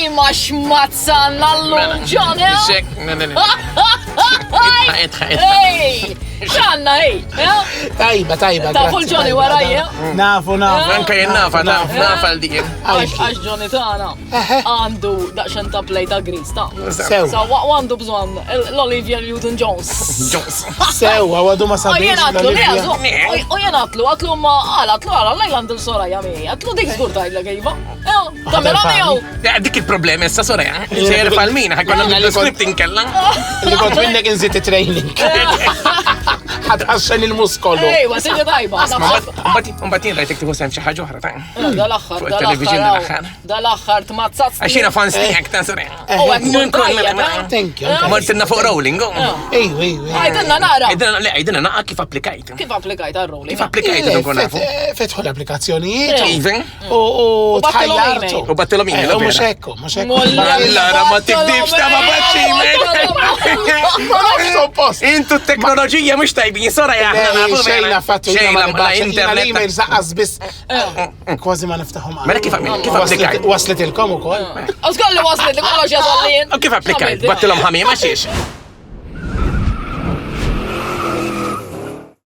ma xmazzanna l-lum ġone. Ej, xanna, ej. Tajba. Tafu l-ġoni warajja? Nafu. Anka jen nafa l-dik. Għax ġoni tana għandu daqxan ta' play ta' gris ta' Sew. Sa' għandu bżon l-Olivia Newton-Jones. Sew, għadu ma U sabiex. jenatlu, u jenatlu, għatlu ma għalatlu għandu l-sora jami, għatlu dik zgur tajla għajba. Tamela miegħu. Dik il-problema issa sorja. Sejjer fal-mina, ħakonna l-scripting kella. Li kont minnek inżiti training. Ħadħaxxen il-muskolu. Ej, wasilja tajba. Mbatin rajtek tiħu sem xaħġa uħra ta' Dal-axħar, Fuq il-television dal-axħar. dal-axħar tmazzat. Għaxina fans tijak ta' sorja. U għek Thank you. Mortinna fuq rolling. Ej. Għajdenna nara. Għajdina naqqa kif applikajt. Kif applikajt għal-roli? Kif applikajt nkun nafu. Fetħu l-applikazzjonijiet. Even. U battilhom tħajjartu. U battilhom email, U mux vera. ekku. Allara, ma tibdibx ta' ma Suppost. Intu t-teknoloġija mux tajbin, sora jaħna nafu Xejna fattu jina ma nibaċ. Jina internet. l-email zaqqas bis. Kważi ma niftaħum. Mela kif applikajt? Waslet il-kom u kol. Għazkolli waslet li kollox jazallin. U kif applikajt? Battilhom ħamija ma xiex.